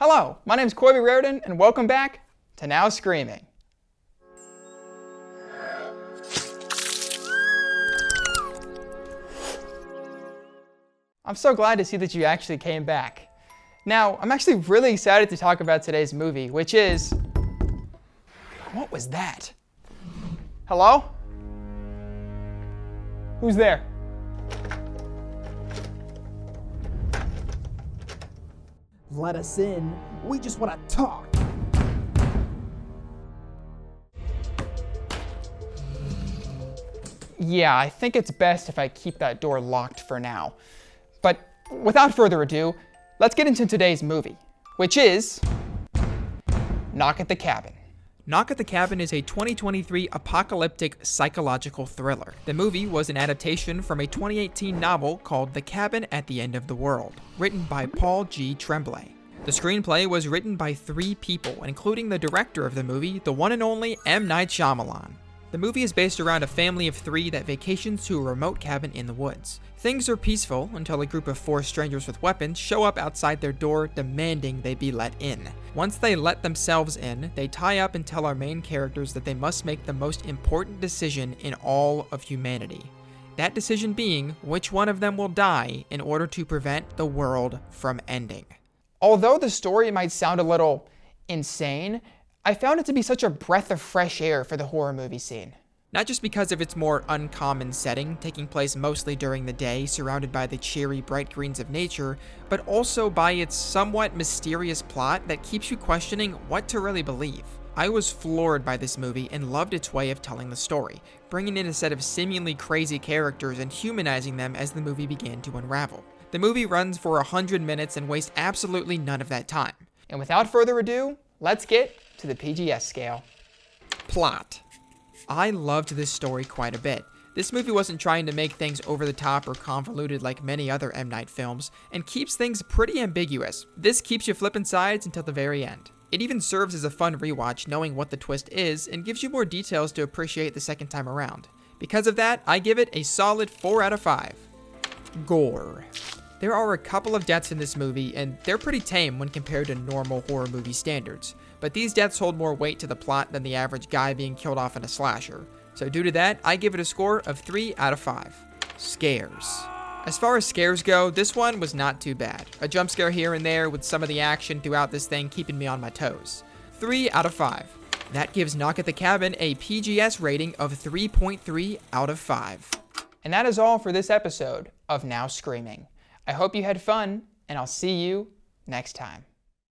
Hello, my name is Corby Raridan, and welcome back to Now Screaming. I'm so glad to see that you actually came back. Now, I'm actually really excited to talk about today's movie, which is... What was that? Hello? Who's there? Let us in. We just want to talk. Yeah, I think it's best if I keep that door locked for now. But without further ado, let's get into today's movie, which is Knock at the Cabin. Knock at the Cabin is a 2023 apocalyptic psychological thriller. The movie was an adaptation from a 2018 novel called The Cabin at the End of the World, written by Paul G. Tremblay. The screenplay was written by 3 people, including the director of the movie, the one and only M. Night Shyamalan. The movie is based around a family of 3 that vacations to a remote cabin in the woods. Things are peaceful until a group of 4 strangers with weapons show up outside their door demanding they be let in. Once they let themselves in, they tie up and tell our main characters that they must make the most important decision in all of humanity. That decision being which one of them will die in order to prevent the world from ending. Although the story might sound a little insane, I found it to be such a breath of fresh air for the horror movie scene. Not just because of its more uncommon setting, taking place mostly during the day, surrounded by the cheery bright greens of nature, but also by its somewhat mysterious plot that keeps you questioning what to really believe. I was floored by this movie and loved its way of telling the story, bringing in a set of seemingly crazy characters and humanizing them as the movie began to unravel. The movie runs for 100 minutes and wastes absolutely none of that time. And without further ado, let's get to the PGS scale. Plot. I loved this story quite a bit. This movie wasn't trying to make things over the top or convoluted like many other M. Night films, and keeps things pretty ambiguous. This keeps you flipping sides until the very end. It even serves as a fun rewatch knowing what the twist is, and gives you more details to appreciate the second time around. Because of that, I give it a solid 4 out of 5. Gore. There are a couple of deaths in this movie, and they're pretty tame when compared to normal horror movie standards. But these deaths hold more weight to the plot than the average guy being killed off in a slasher. So due to that, I give it a score of 3 out of 5. Scares. As far as scares go, this one was not too bad. A jump scare here and there with some of the action throughout this thing keeping me on my toes. 3 out of 5. That gives Knock at the Cabin a PGS rating of 3.3 out of 5. And that is all for this episode of Now Screaming. I hope you had fun, and I'll see you next time.